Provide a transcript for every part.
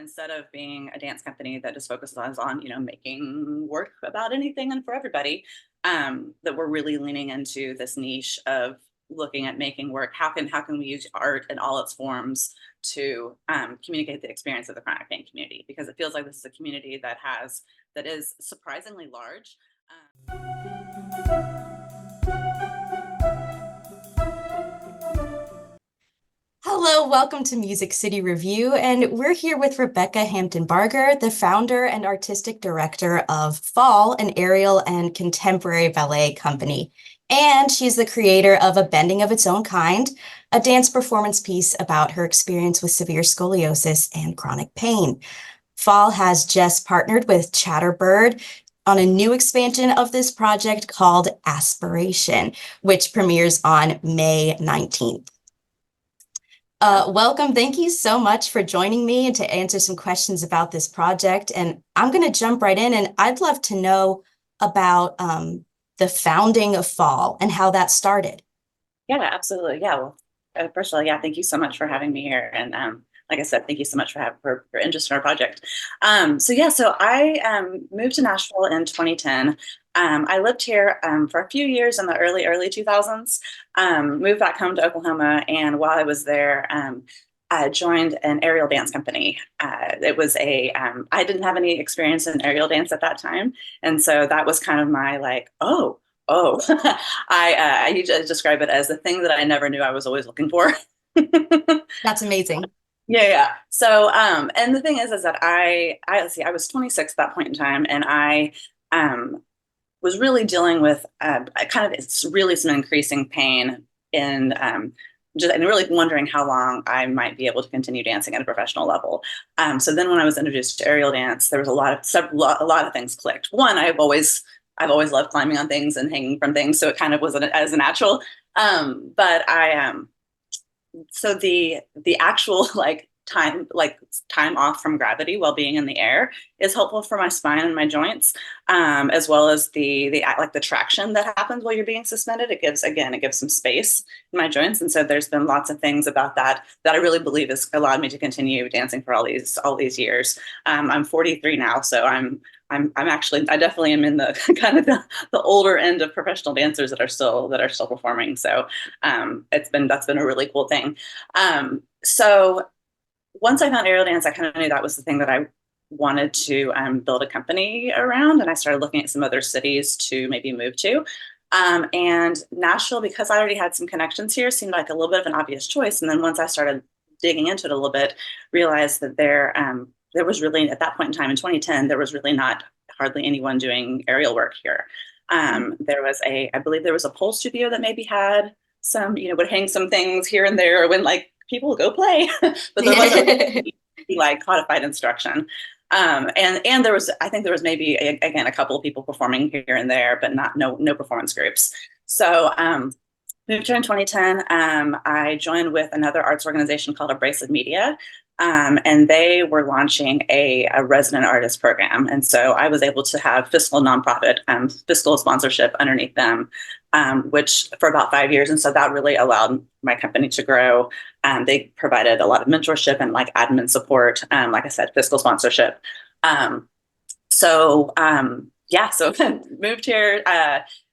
instead of being a dance company that just focuses on, making work about anything and for everybody, that we're really leaning into this niche of looking at making work. How can we use art in all its forms to communicate the experience of the chronic pain community? Because it feels like this is a community that is surprisingly large. Hello, welcome to Music City Review, and we're here with Rebekah Hampton Barger, the founder and artistic director of Fall, an aerial and contemporary ballet company. And she's the creator of A Bending of Its Own Kind, a dance performance piece about her experience with severe scoliosis and chronic pain. Fall has just partnered with Chatterbird on a new expansion of this project called Aspiration, which premieres on May 19th. Welcome. Thank you so much for joining me and to answer some questions about this project. And I'm going to jump right in, and I'd love to know about the founding of Fall and how that started. Yeah, absolutely. Yeah. Well, first of all, yeah, thank you so much for having me here. And like I said, thank you so much for interest in our project. So I moved to Nashville in 2010. I lived here for a few years in the early 2000s, moved back home to Oklahoma. And while I was there, I joined an aerial dance company. I didn't have any experience in aerial dance at that time. And so that was kind of my like, oh, I usually describe it as the thing that I never knew I was always looking for. That's amazing. Yeah. So, and the thing is that let's see, I was 26 at that point in time, and I was really dealing with it's really some increasing pain in and really wondering how long I might be able to continue dancing at a professional level. So then when I was introduced to aerial dance, there was a lot of things clicked. One, I've always loved climbing on things and hanging from things, so it kind of was as a natural. But so the actual time off from gravity while being in the air is helpful for my spine and my joints, as well as the traction that happens while you're being suspended. It gives some space in my joints, and so there's been lots of things about that I really believe has allowed me to continue dancing for all these years. I'm 43 now, so I definitely am in the kind of the older end of professional dancers that are still performing. So that's been a really cool thing. So once I found aerial dance, I kind of knew that was the thing that I wanted to build a company around, and I started looking at some other cities to maybe move to. And Nashville, because I already had some connections here, seemed like a little bit of an obvious choice. And then once I started digging into it a little bit, realized that there was really, at that point in time in 2010, there was really not hardly anyone doing aerial work here. I believe there was a pole studio that maybe had some, would hang some things here and there when people go play, but there wasn't really, codified instruction. And I think there was maybe again a couple of people performing here and there, but no performance groups. So moved here in 2010. I joined with another arts organization called Abrasive Media, and they were launching a resident artist program. And so I was able to have fiscal sponsorship underneath them, which for about 5 years. And so that really allowed my company to grow. They provided a lot of mentorship and admin support. Like I said, fiscal sponsorship. So moved here,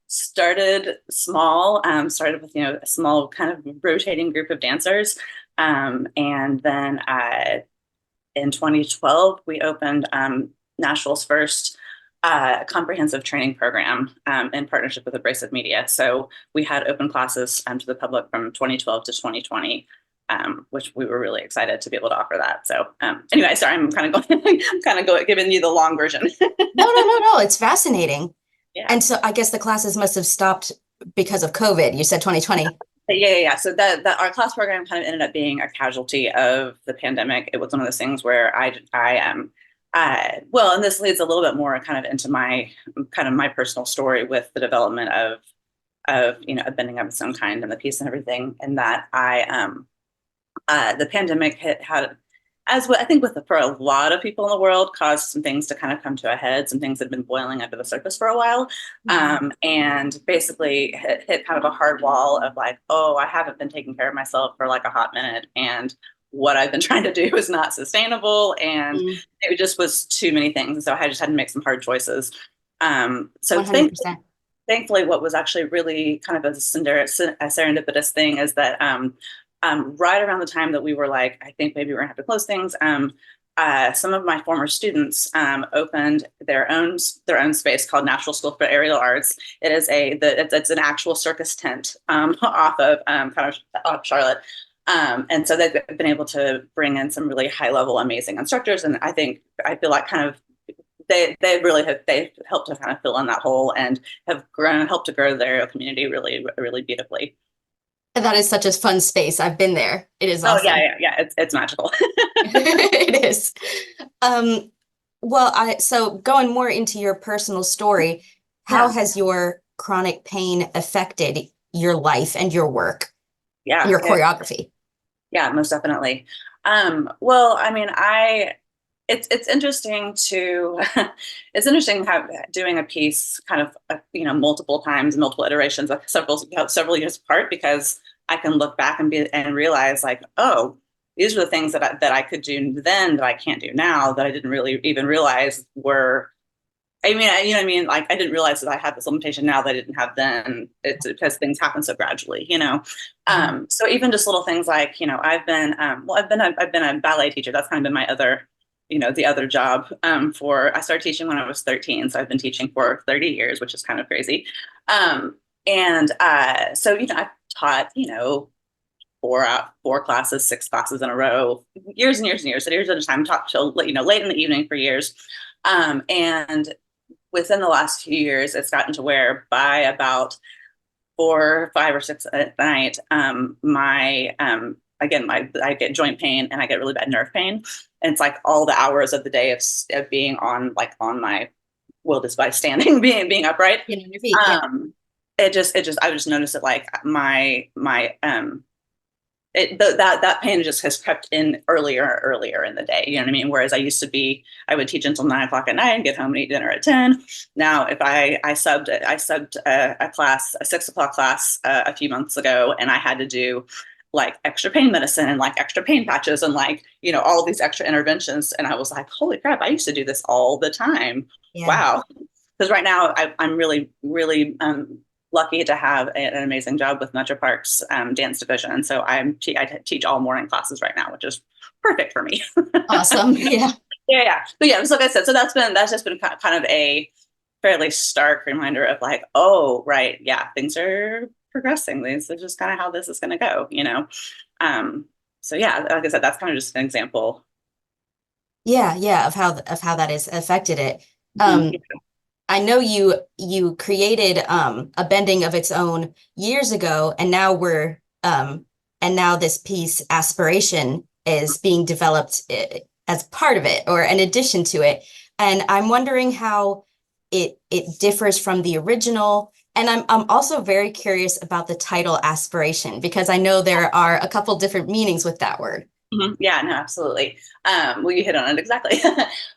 started small, started with, a small kind of rotating group of dancers. And then in 2012, we opened Nashville's first comprehensive training program in partnership with Abrasive Media. So we had open classes to the public from 2012 to 2020, which we were really excited to be able to offer that. So anyway, sorry, I'm kind of giving you the long version. No, it's fascinating. Yeah. And so I guess the classes must have stopped because of COVID. You said 2020. Yeah. So our class program kind of ended up being a casualty of the pandemic. It was one of those things where and this leads a little bit more kind of into my personal story with the development of A Bending of Its Own Kind and the piece and everything. And that the pandemic had, I think for a lot of people in the world, caused some things to kind of come to a head. Some things had been boiling under the surface for a while, and basically hit kind of a hard wall of I haven't been taking care of myself for a hot minute, and what I've been trying to do is not sustainable, and Mm, it just was too many things. And so I just had to make some hard choices. So 100%. thankfully, what was actually really kind of a serendipitous thing is that right around the time that we were like, I think maybe we're gonna have to close things. Some of my former students opened their own space called National School for Aerial Arts. It is it's an actual circus tent off of kind of off Charlotte. And so they've been able to bring in some really high level, amazing instructors. And I feel like kind of they've helped to kind of fill in that hole and have helped to grow the aerial community really, really beautifully. That is such a fun space. I've been there. It is Oh yeah, awesome. yeah, yeah. It's magical. It is. Um, well, so going more into your personal story, how Yeah, has your chronic pain affected your life and your work, yeah, your yeah, choreography? yeah, most definitely. Well, I mean, it's interesting to it's interesting doing a piece kind of multiple times, multiple iterations, like several years apart, because I can look back and realize like, oh, these are the things that I could do then that I can't do now, that I didn't really even realize were. I mean, you know what I mean? Like, I didn't realize that I had this limitation now that I didn't have then. It's because things happen so gradually. Mhm. So even just little things like, I've been a ballet teacher. That's kind of been my other, the other job. I started teaching when I was 13, so I've been teaching for 30 years, which is kind of crazy. And so I've taught, four classes, six classes in a row, years and years and years, so years at a time. Taught till late in the evening for years. And within the last few years, it's gotten to where by about 4, 5, or 6 at night, my again, I get joint pain and I get really bad nerve pain, and it's like all the hours of the day of being on my just by standing, being upright. You know, your feet, yeah. It just I just noticed it like my that pain just has crept in earlier in the day. You know what I mean? Whereas I would teach until 9 o'clock at night and get home and eat dinner at 10. Now, if I subbed a class, a 6 o'clock class a few months ago, and I had to do like extra pain medicine and like extra pain patches and like, all these extra interventions. And I was like, holy crap, I used to do this all the time. Yeah. Wow. Because right now I'm really, really lucky to have an amazing job with Metro Parks dance division. So I teach all morning classes right now, which is perfect for me. Awesome. Yeah. Yeah, yeah. But yeah, so like I said, so that's just been kind of a fairly stark reminder of like, oh, right, yeah, things are progressing. This is just kind of how this is going to go. Um, so yeah, like I said, that's kind of just an example. Yeah, yeah, of how that has affected it. Mhm. Um, I know you created a bending of its own years ago, and now this piece, Aspiration, is being developed as part of it or an addition to it. And I'm wondering how it differs from the original. And I'm also very curious about the title Aspiration, because I know there are a couple different meanings with that word. Mhm. Yeah, no, absolutely. Well, you hit on it exactly.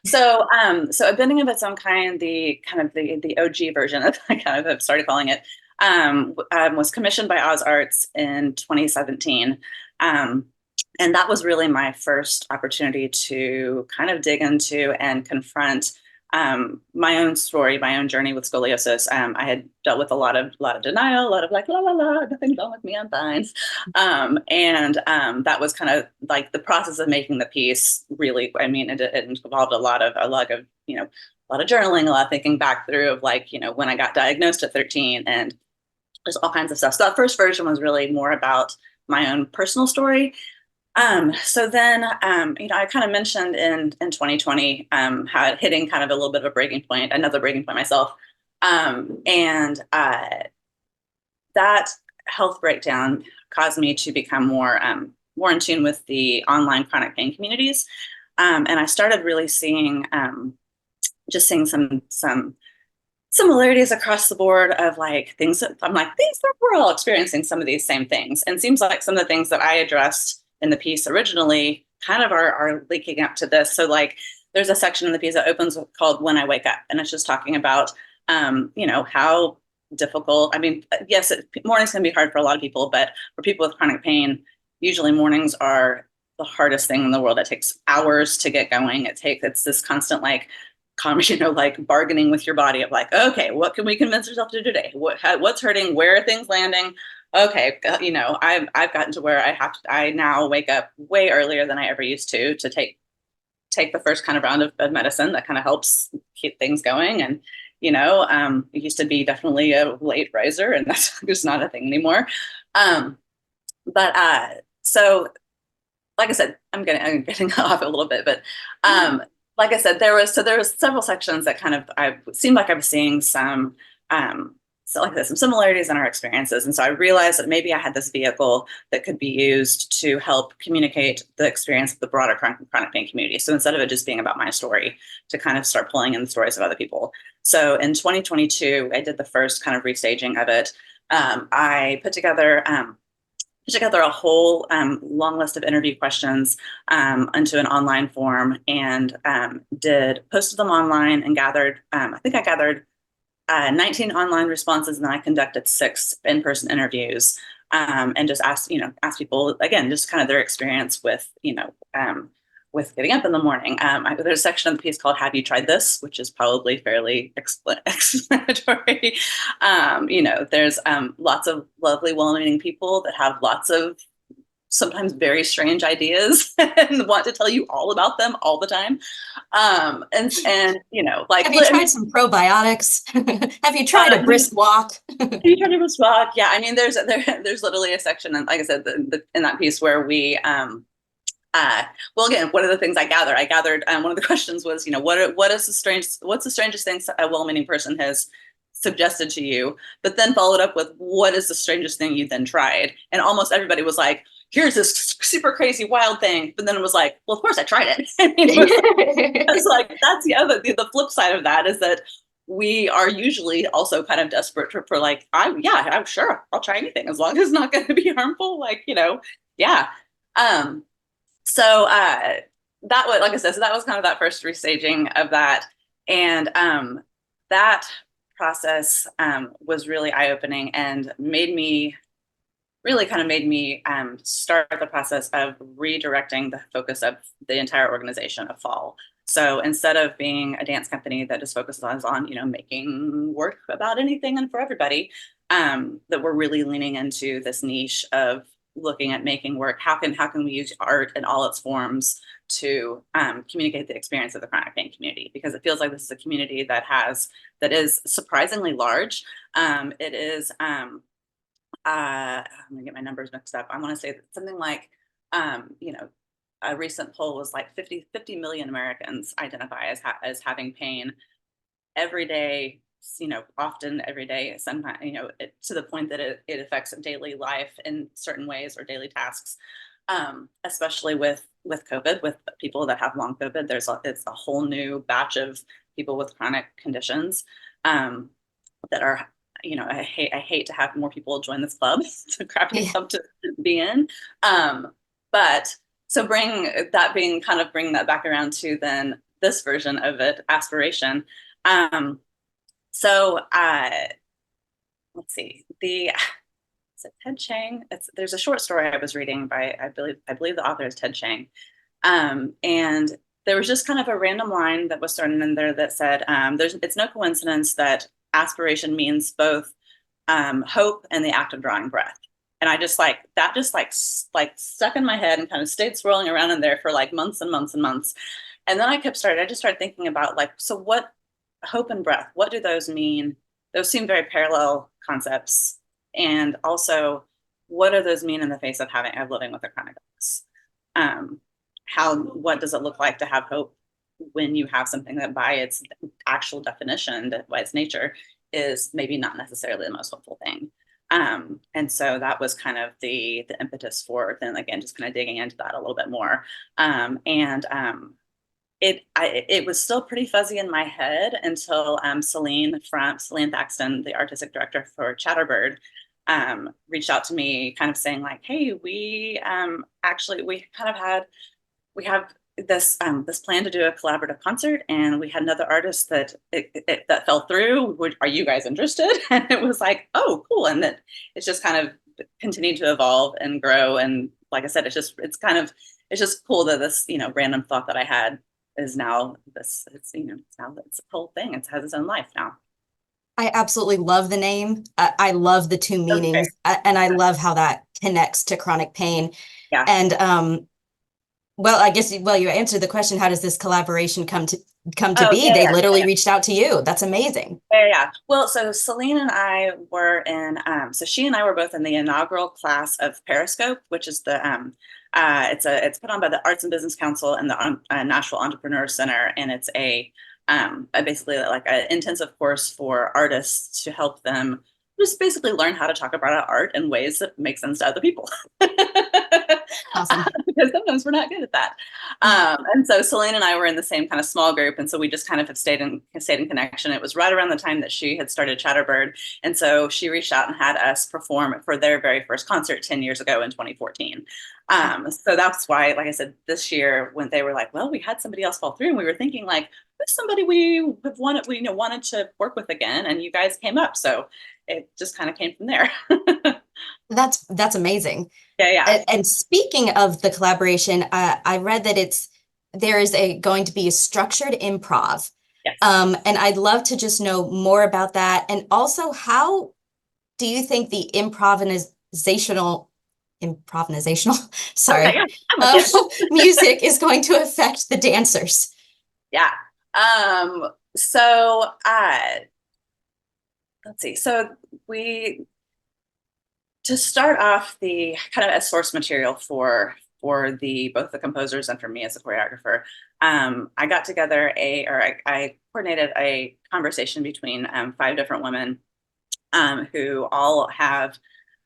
So a bending of its own kind, the kind of the OG version of I kind of have started calling it, was commissioned by Oz Arts in 2017. Um, and that was really my first opportunity to kind of dig into and confront my own story, my own journey with scoliosis. I had dealt with a lot of denial, a lot of like la la la, nothing's wrong with me, I'm fine. And that was kind of like the process of making the piece. Really, I mean, it involved a lot of journaling, a lot of thinking back through of like when I got diagnosed at 13 and just all kinds of stuff. So that first version was really more about my own personal story. So then, I kind of mentioned in 2020, how hitting kind of a little bit of a breaking point, another breaking point myself. And That health breakdown caused me to become more in tune with the online chronic pain communities. And I started really seeing some similarities across the board of like things that I'm like, these we're all experiencing some of these same things. And seems like some of the things that I addressed in the piece originally kind of are leaking up to this. So like there's a section in the piece that opens called When I Wake Up. And it's just talking about how difficult. I mean, yes, mornings can be hard for a lot of people, but for people with chronic pain, usually mornings are the hardest thing in the world. It takes hours to get going. It's this constant like like bargaining with your body of like, okay, what can we convince ourselves to do today? What's hurting? Where are things landing? Okay, I've gotten to where I now wake up way earlier than I ever used to take the first kind of round of medicine that kind of helps keep things going. And, it used to be definitely a late riser, and that's just not a thing anymore. So like I said, I'm getting off a little bit, but like I said, there was several sections that kind of I seemed like I was seeing some so like there's some similarities in our experiences. And so I realized that maybe I had this vehicle that could be used to help communicate the experience of the broader chronic pain community. So instead of it just being about my story, to kind of start pulling in the stories of other people. So in 2022, I did the first kind of restaging of it. I put together a whole long list of interview questions into an online form, and posted them online and gathered, I think I gathered 19 online responses, and then I conducted 6 in-person interviews, and just asked people again, just kind of their experience with getting up in the morning. There's a section of the piece called "Have You Tried This?" which is probably fairly explanatory. There's lots of lovely, well-meaning people that have lots of sometimes very strange ideas and want to tell you all about them all the time. Like, Have you tried some probiotics? Have you tried a brisk walk? you tried to walk? Yeah, I mean, there's literally a section, and like I said, in that piece where we well, again, one of the things I gathered, one of the questions was, what's the strangest thing a well-meaning person has suggested to you, but then followed up with, what is the strangest thing you then tried? And almost everybody was like, here's this super crazy wild thing. But then it was like, well, of course I tried it. It's like, that's the flip side of that is that we are usually also kind of desperate for like, I'm sure I'll try anything as long as it's not going to be harmful. Like, yeah. So that was, like I said, so that was kind of that first restaging of that. And that process was really eye-opening and made me start the process of redirecting the focus of the entire organization of Fall. So instead of being a dance company that just focuses on making work about anything and for everybody, that we're really leaning into this niche of looking at making work. How can we use art in all its forms to communicate the experience of the chronic pain community? Because it feels like this is a community that is surprisingly large. It is. I'm gonna get my numbers mixed up. I want to say that something like, a recent poll was like 50 million Americans identify as having pain every day, often every day, sometimes, to the point that it affects daily life in certain ways or daily tasks, especially with COVID, with people that have long COVID. It's a whole new batch of people with chronic conditions that are, I hate to have more people join this club. It's a crappy club to be in. But so bring that back around to then this version of it, Aspiration. So let's see, is it Ted Chiang? There's a short story I was reading by, I believe the author is Ted Chiang. And there was just kind of a random line that was thrown in there that said, it's no coincidence that aspiration means both hope and the act of drawing breath. And I just stuck in my head and kind of stayed swirling around in there for like months and months and months. And then I just started thinking about like, so what hope and breath, what do those mean? Those seem very parallel concepts. And also, what do those mean in the face of living with a chronic illness? What does it look like to have hope when you have something that by its actual definition, by its nature, is maybe not necessarily the most hopeful thing? And so that was kind of the impetus for then again, just kind of digging into that a little bit more. It was still pretty fuzzy in my head until Celine Thaxton, the artistic director for Chatterbird, reached out to me kind of saying like, hey, we have this plan to do a collaborative concert, and we had another artist that fell through. Are you guys interested? And it was like, oh, cool. And that it's just kind of continued to evolve and grow. And like I said, it's it's just cool that this, random thought that I had is now this, it's now it's a whole thing. It has its own life now. I absolutely love the name. I love the two Okay. meanings, and I love how that connects to chronic pain. Yeah. And well, I guess you answered the question, how does this collaboration come to Oh, be? yeah, They yeah, yeah, literally yeah. reached out to you. That's amazing. Yeah, yeah. Well, so Celine and I were in, so she and I were both in the inaugural class of Periscope, which is it's put on by the Arts and Business Council and the Nashville Entrepreneur Center, and it's basically like an intensive course for artists to help them just basically learn how to talk about art in ways that make sense to other people. Awesome. Because sometimes we're not good at that. And so Celine and I were in the same kind of small group, and so we just kind of have stayed in connection. It was right around the time that she had started Chatterbird, and so she reached out and had us perform for their very first concert 10 years ago in 2014. So that's why, like I said, this year when they were like, well, we had somebody else fall through, and we were thinking like, who's somebody we wanted to work with again, and you guys came up, so it just kind of came from there. That's amazing. Yeah, yeah. And speaking of the collaboration, I read that there is going to be a structured improv. Yes. And I'd love to just know more about that. And also, how do you think the improvisational, Okay, sorry, yeah, I'm with uh, you. music is going to affect the dancers? Yeah. So let's see. So we to start off the kind of as source material for the both the composers and for me as a choreographer, I got together I coordinated a conversation between five different women who all have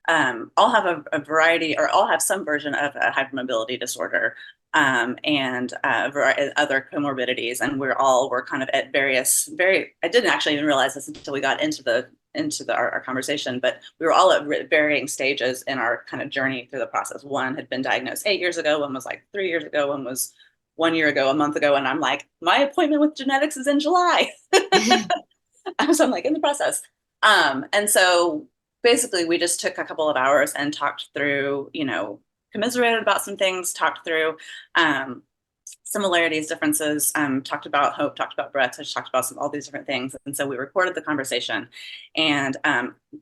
a variety or all have some version of a hypermobility disorder, and other comorbidities. And we're kind of at I didn't actually even realize this until we got our conversation, but we were all at varying stages in our kind of journey through the process. One had been diagnosed 8 years ago, one was like 3 years ago, one was 1 year ago, a month ago. And I'm like, my appointment with genetics is in July. So I'm like in the process. And so basically we just took a couple of hours and talked through, commiserated about some things, talked through similarities, differences, talked about hope, talked about breath, just talked about all these different things. And so we recorded the conversation and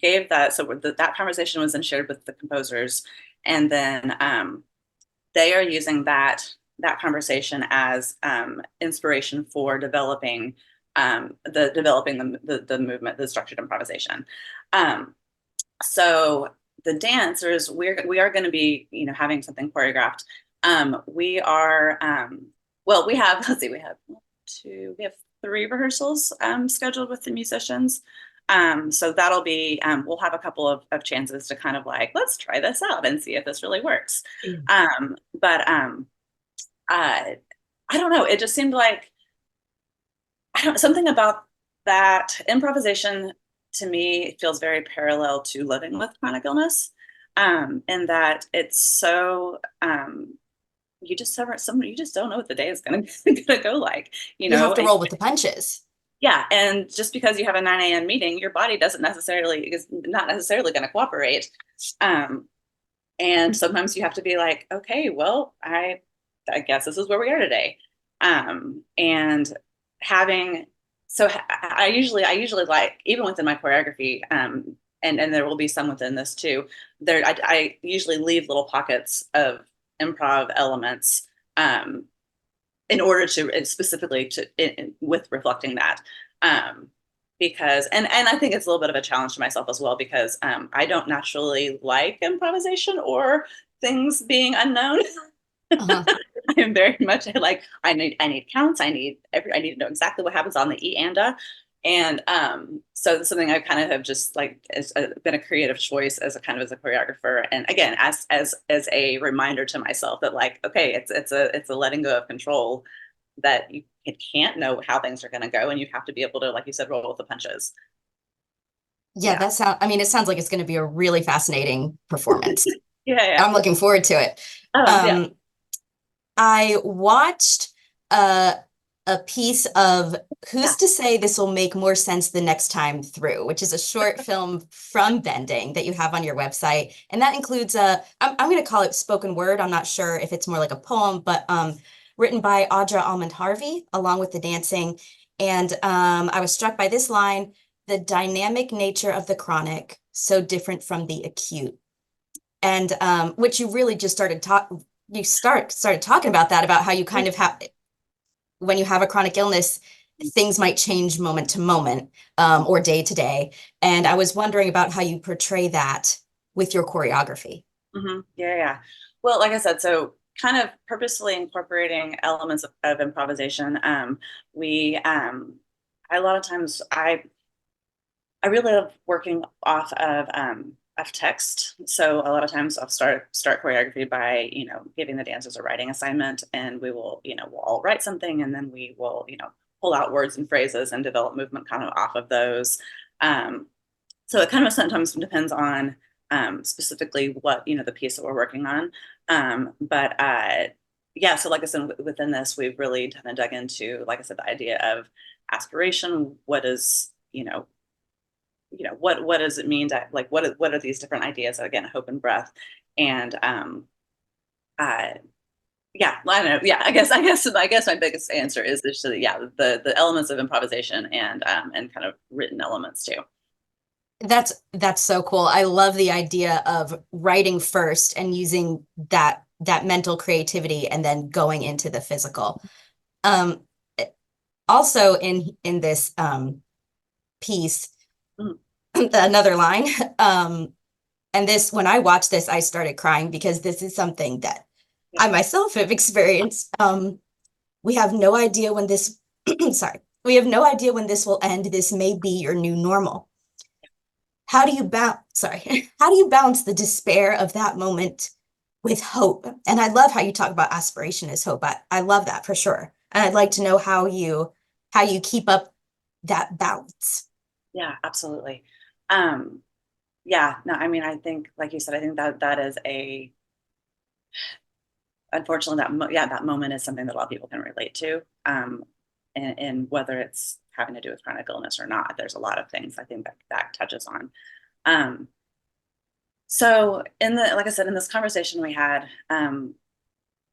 gave that. So that conversation was then shared with the composers. And then they are using that conversation as inspiration for developing the movement, the structured improvisation. So the dancers, we are going to be, having something choreographed. We are well, we have let's see, we have 3 rehearsals scheduled with the musicians. So that'll be we'll have a couple of chances to kind of like, let's try this out and see if this really works. But I don't know, it just seemed like something about that improvisation to me feels very parallel to living with chronic illness, in that it's so you just don't know what the day is gonna go like, You have to and roll with the punches. yeah, and just because you have a 9 a.m. meeting, your body is not necessarily going to cooperate, and sometimes you have to be like, okay, well, I guess this is where we are today, and having so I usually like, even within my choreography, and there will be some within this too, I usually leave little pockets of improv elements, in order to specifically with reflecting that, because and I think it's a little bit of a challenge to myself as well, because I don't naturally like improvisation or things being unknown. Uh-huh. I'm very much like, I need counts. I need to know exactly what happens on the E and A. And so it's something I kind of have just like been a creative choice as a choreographer. And again, as a reminder to myself that like, okay, it's a letting go of control, that you can't know how things are going to go, and you have to be able to, like you said, roll with the punches. Yeah, Yeah. I mean, it sounds like it's going to be a really fascinating performance. Yeah. Yeah. I'm looking forward to it. Oh, yeah. Um, I watched a piece of Yeah. Who's to Say This Will Make More Sense the Next Time Through, which is a short film from bending that you have on your website. And that includes I'm going to call it spoken word. I'm not sure if it's more like a poem, but written by Audra Almond Harvey, along with the dancing. And I was struck by this line: the dynamic nature of the chronic, so different from the acute. And which you really just started talking about that, about how you kind of have, when you have a chronic illness, things might change moment to moment, or day to day. And I was wondering about how you portray that with your choreography. Yeah, yeah. Well, like I said, so kind of purposely incorporating elements of improvisation. We I, a lot of times I really love working off of text. So a lot of times I'll start choreography by, giving the dancers a writing assignment, and we will, we'll all write something, and then we will, pull out words and phrases and develop movement kind of off of those. Um, so it kind of sometimes depends on specifically what, the piece that we're working on. But yeah, so like I said, within this, we've really kind of dug into, like I said, the idea of aspiration. What is, what does it mean to, like, what are these different ideas? Again, hope and breath. And uh yeah, I don't know. Yeah, I guess my biggest answer is just yeah, the elements of improvisation and kind of written elements too. That's so cool. I love the idea of writing first and using that mental creativity and then going into the physical. Um, Also in this piece, Mhm. another line. And this, when I watched this, I started crying because this is something that Yeah. I myself have experienced. We have no idea when this, sorry, we have no idea when this will end. This may be your new normal. How do you balance the despair of that moment with hope? And I love how you talk about aspiration as hope. I love that for sure. And I'd like to know how you keep up that balance. Yeah, absolutely. Um, yeah, no, I mean, I think, like you said, I think that is unfortunately, yeah, that moment is something that a lot of people can relate to. And whether it's having to do with chronic illness or not, there's a lot of things I think that touches on. Um, so like I said, in this conversation we had,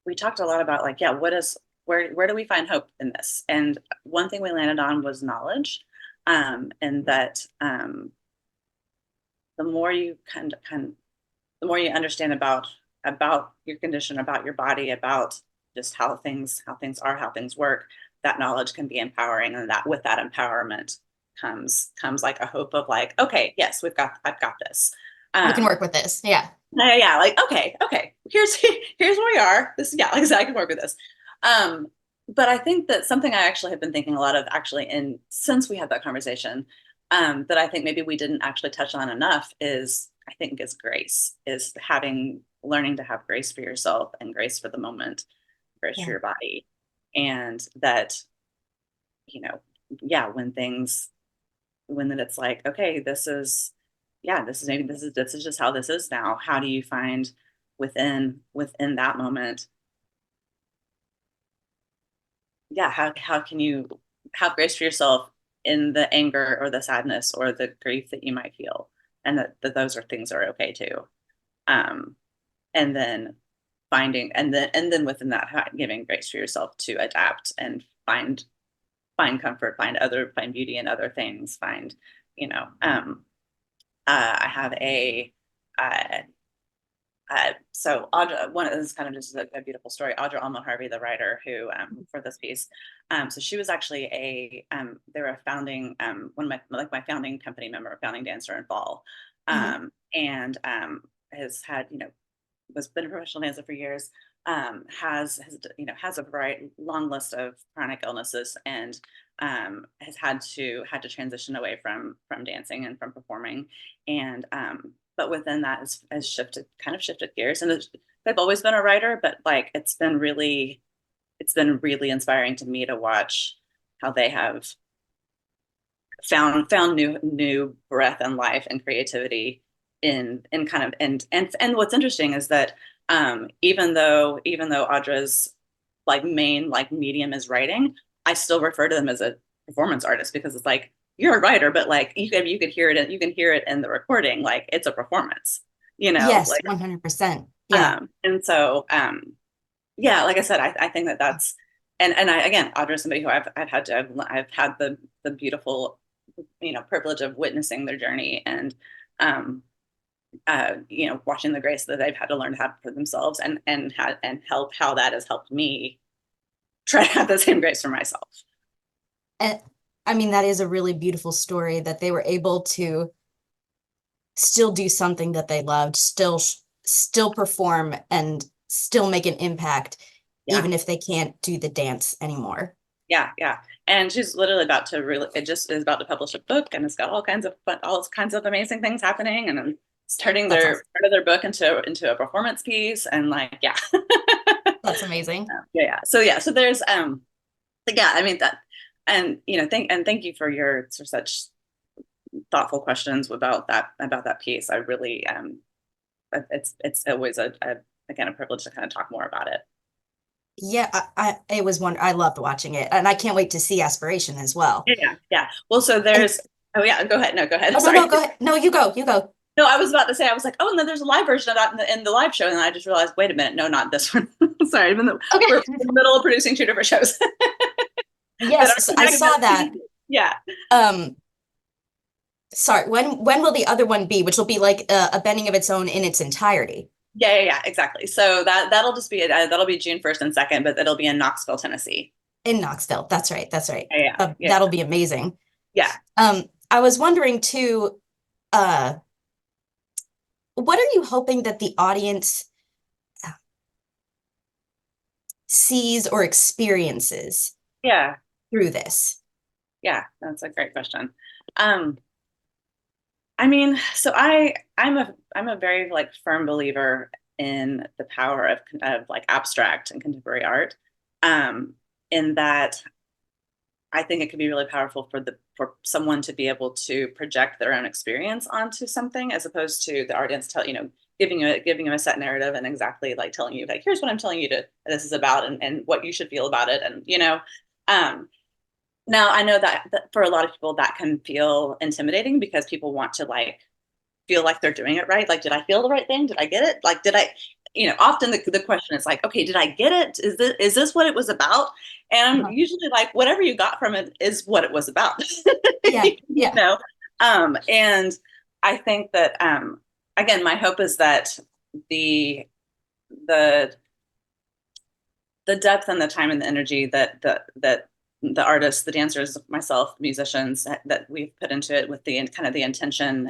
we talked a lot about, like, yeah, where do we find hope in this? And one thing we landed on was knowledge. And that the more you the more you understand about your condition, about your body, about just how things work, that knowledge can be empowering, and that with that empowerment comes like a hope of, like, okay, yes, I've got this. We can Um, work with this. Yeah. yeah, like, okay, here's where we are. This, yeah, like I said, I can work with this. Um, but I think that something I actually have been thinking a lot of, actually, in since we had that conversation, that I think maybe we didn't actually touch on enough, is, I think, is grace, is learning to have grace for yourself and grace for the moment, grace for Yeah. your body. And that, you know, yeah, when then it's like, okay, this is just how this is now. How do you find within that moment, yeah, how can you have grace for yourself in the anger or the sadness or the grief that you might feel, and that those are things that are okay too. um and then and then within that, giving grace for yourself to adapt and find comfort, find beauty in other things, find, you know I have uh so Audra, one of this is kind of just a beautiful story. Audra Alma Harvey, the writer who, for this piece, so she was actually they were a founding, one of my founding company member, founding dancer in Fall, Mhm. and has had, was been a professional dancer for years, has a very long list of chronic illnesses, and has had to transition away from dancing and from performing, and but within that has shifted gears, and they've always been a writer, but like it's been really inspiring to me to watch how they have found new breath and life and creativity in kind of, and what's interesting is that, even though Audra's like main like medium is writing, I still refer to them as a performance artist because it's like you're a writer, but like you could hear it, you can hear it in the recording, like it's a performance, Yes, like 100%. Yeah. and so yeah, like I said, I think that that's and I again, Audra is somebody who I've had the beautiful privilege of witnessing their journey and watching the grace that they've had to learn to have for themselves and help how that has helped me try to have the same grace for myself. And I mean, that is a really beautiful story that they were able to still do something that they loved, still perform and still make an impact, Yeah. even if they can't do the dance anymore. Yeah, yeah. And she's literally about to really, it just is about to publish a book and it's got all kinds of fun, all kinds of amazing things happening. And then it's turning That's their awesome. part of their book into a performance piece. And like, yeah. That's amazing. Yeah, yeah. So yeah, so there's yeah, I mean that and thank you for your such thoughtful questions about that piece. I really it's always again a privilege to kind of talk more about it. Yeah, it was one I loved watching it, and I can't wait to see Aspiration as well. Yeah, yeah, yeah. Well, so And there's oh yeah, go ahead. No, go ahead. oh no, Sorry. no, go ahead. No, you go, you go. No, I was about to say, I was like, oh, and then there's a live version of that in the live show. And then I just realized, wait a minute, no, not this one. Sorry, even though we're Okay. in the middle of producing two different shows that Yes, are so I saw that. yeah. Um, sorry, when will the other one be? Which will be like a bending of its own in its entirety Yeah, yeah, yeah, exactly. So that'll just be that'll be June 1st and 2nd, but it'll be in Knoxville, Tennessee. in Knoxville. That's right. That's right. Yeah, yeah, yeah, That'll be amazing. yeah. I was wondering too, uh, what are you hoping that the audience sees or experiences Yeah, through this? yeah, that's a great question. Um, I mean, so I'm a very like firm believer in the power of like abstract and contemporary art. Um, in that I think it can be really powerful for someone to be able to project their own experience onto something as opposed to the audience giving you a set narrative and exactly like telling you like here's what I'm telling you to this is about and what you should feel about it and um now I know that for a lot of people that can feel intimidating because people want to like feel like they're doing it right. Like, did I feel the right thing? Did I get it? Like, did I, often the question is like, okay, did I get it? Is this what it was about? And I'm Uh-huh. usually like, whatever you got from it is what it was about. Yeah, you yeah. know? And I think that again, my hope is that the the the depth and the time and the energy that the artists, the dancers, myself, musicians that we've put into it with the kind of the intention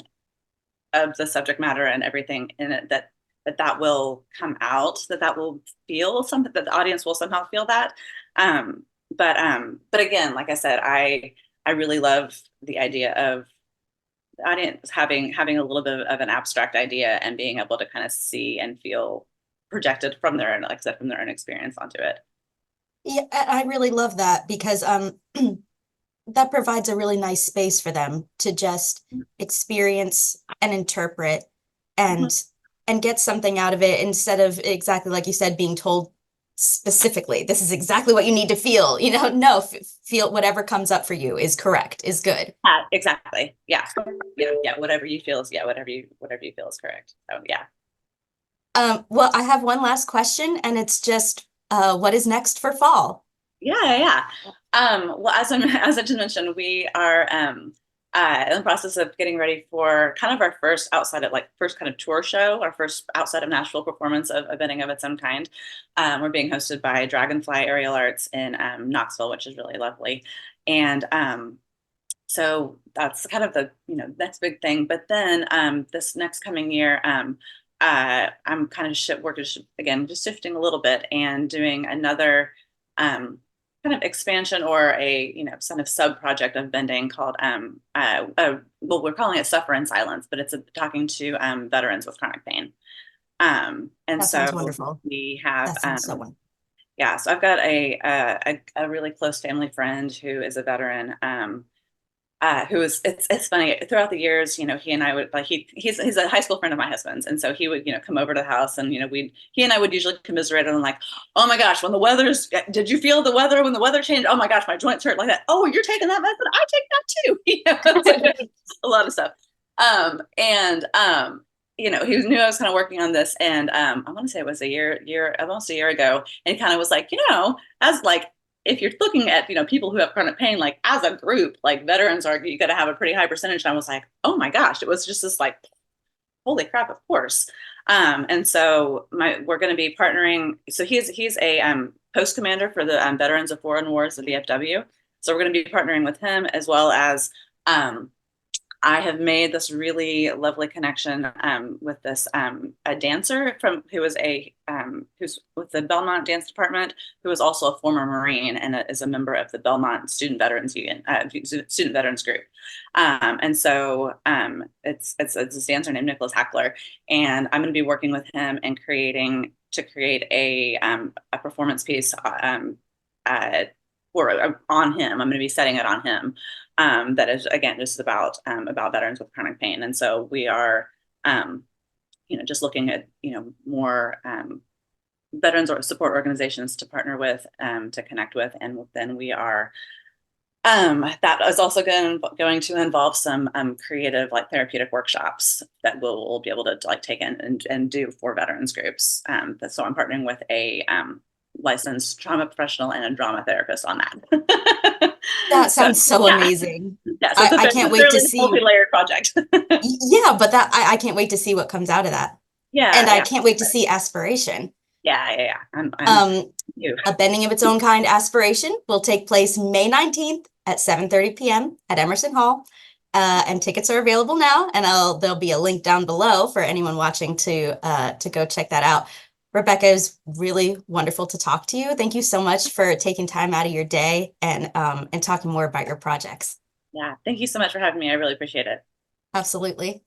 of the subject matter and everything in it that will come out that will feel something that the audience will somehow feel that but again like I said I really love the idea of the audience having a little bit of an abstract idea and being able to kind of see and feel projected from their own like I said from their own experience onto it. Yeah, I really love that because that provides a really nice space for them to just experience and interpret Mhm. and get something out of it instead of exactly like you said being told specifically this is exactly what you need to feel. No, feel whatever comes up for you is correct, is good. Yeah, exactly. Yeah. Yeah. Yeah. Whatever you feel is yeah, whatever you feel is correct. So yeah. Well, I have one last question, and it's just what is next for fall? Yeah, yeah, yeah. Well, as I just mentioned, we are in the process of getting ready for kind of our first outside of like first kind of tour show, our first outside of Nashville performance of a bending of its own kind. We're being hosted by Dragonfly Aerial Arts in Knoxville, which is really lovely, and so that's kind of the next big thing. But then this next coming year, I'm kind of again just shifting a little bit and doing another kind of expansion or a kind of sub project of bending called well we're calling it Suffer in Silence, but it's talking to veterans with chronic pain. And That sounds so wonderful. we have That sounds so wonderful. yeah, so I've got a really close family friend who is a veteran. who was it's funny throughout the years, he and I would like he's a high school friend of my husband's, and so he would come over to the house, and he and I would usually commiserate on like, oh my gosh, when the weather's did you feel the weather when the weather changed? Oh my gosh, my joints hurt like that. Oh, you're taking that medicine, I take that too. It's like a lot of stuff. And he knew I was kind of working on this, and I want to say it was almost a year ago, and he kind of was like, as like if you're looking at people who have chronic pain, like as a group, like veterans are, you got to have a pretty high percentage. And I was like, oh my gosh, it was just this like, holy crap, of course. And so we're going to be partnering. So he's a post commander for the Veterans of Foreign Wars, the VFW. So we're going to be partnering with him, as well as I have made this really lovely connection with this a dancer who's with the Belmont Dance Department, who is also a former Marine and is a member of the Belmont Student Veterans Union, Student Veterans Group. And so it's this dancer named Nicholas Hackler, and I'm going to be working with him and create a performance piece on him. I'm going to be setting it on him. That is again just about veterans with chronic pain, and so we are, just looking at more veterans or support organizations to partner with, to connect with, and then we are. That is also going to involve some creative, like therapeutic workshops that we'll be able to like take in and do for veterans groups. So I'm partnering with a licensed trauma professional and a drama therapist on that. That So sounds so yeah, amazing. yeah. So I it's can't a wait to fairly see. multi-layered project. Yeah, but I can't wait to see what comes out of that. And Yeah, I yeah, can't wait to see Aspiration. yeah. I'm Um, you. a bending of its own kind Aspiration will take place May 19th at 7:30 p.m. at Emerson Hall. And tickets are available now, and there'll be a link down below for anyone watching to go check that out. Rebekah, is really wonderful to talk to you. Thank you so much for taking time out of your day and talking more about your projects. Yeah, thank you so much for having me. I really appreciate it. Absolutely.